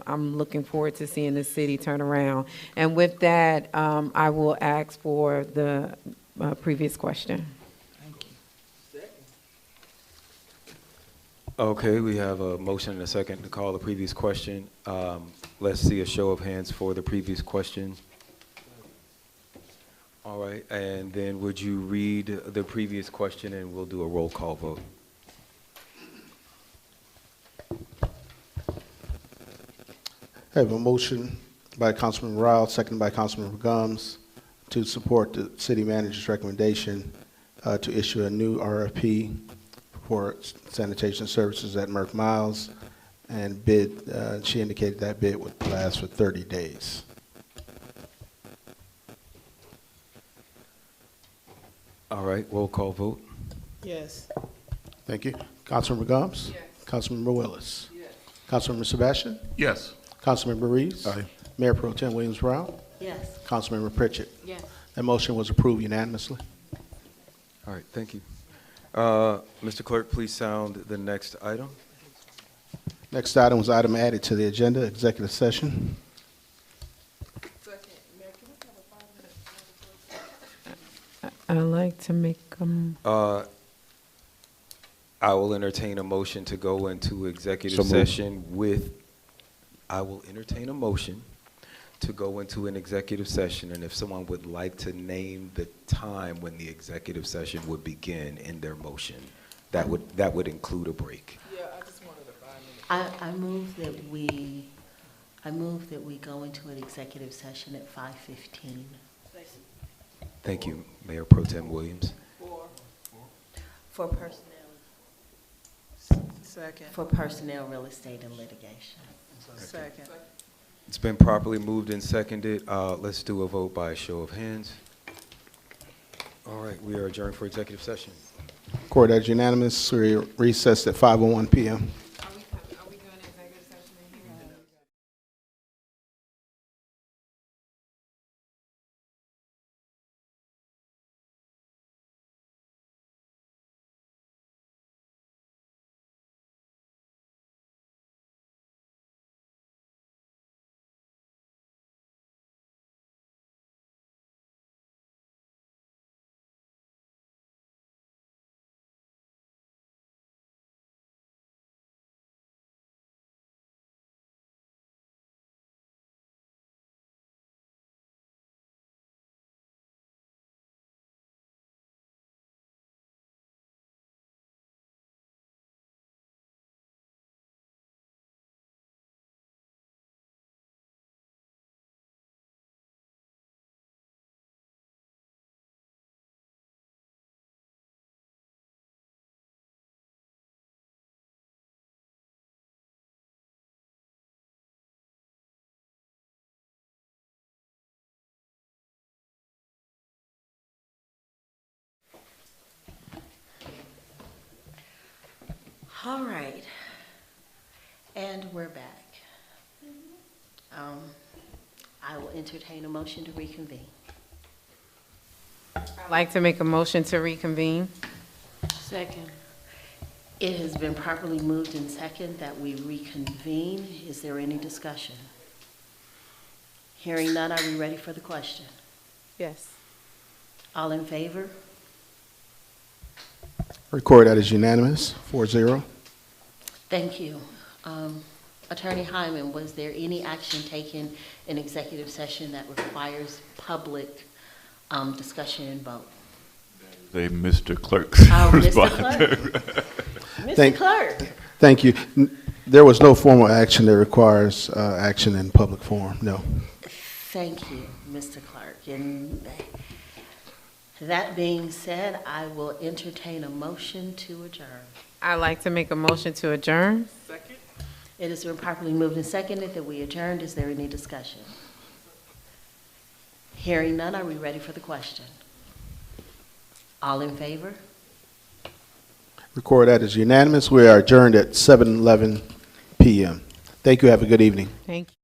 I'm looking forward to seeing the city turn around. And with that, I will ask for the previous question. Okay, we have a motion and a second to call the previous question. Let's see a show of hands for the previous question. All right, and then would you read the previous question and we'll do a roll call vote. I have a motion by Councilman Ryle, seconded by Councilman Gums, to support the city manager's recommendation to issue a new RFP for sanitation services at Merck Miles, and bid, she indicated that bid would last for 30 days. All right, roll call vote. Yes. Thank you. Councilmember Gums? Yes. Councilmember Willis? Yes. Councilmember Sebastian? Yes. Councilmember Reeves? Aye. Mayor Pro Tem Williams-Brown? Yes. Councilmember Pritchett? Yes. That motion was approved unanimously. All right, thank you. Mr. Clerk, please sound the next item. Next item was item added to the agenda, executive session. I'd like to make, I will entertain a motion to go into executive So moved. session with, I will entertain a motion to go into an executive session, and if someone would like to name the time when the executive session would begin in their motion, that would include a break. Yeah, I just wanted a 5 minute. I move that we go into an executive session at 5:15. Thank you, Mayor Pro Tem Williams. For personnel. Second. For personnel, real estate, and litigation. Second. It's been properly moved and seconded. Let's do a vote by a show of hands. All right, we are adjourned for executive session. Court as unanimous. We recessed at 5:01 p.m. All right, and we're back. I will entertain a motion to reconvene. I'd like to make a motion to reconvene. Second. It has been properly moved and second that we reconvene. Is there any discussion? Hearing none, are we ready for the question? Yes. All in favor? Record that as unanimous, 4-0. Thank you. Attorney Hyman, was there any action taken in executive session that requires public discussion and vote? They, Mr. Clerk. Oh, Mr. Clerk. Mr. Clerk. Thank you. There was no formal action that requires action in public forum, no. Thank you, Mr. Clerk. And that being said, I will entertain a motion to adjourn. I'd like to make a motion to adjourn. Second? It has been properly moved and seconded that we adjourned. Is there any discussion? Hearing none, are we ready for the question? All in favor? Record that as unanimous. We are adjourned at 7:11 p.m. Thank you. Have a good evening. Thank you.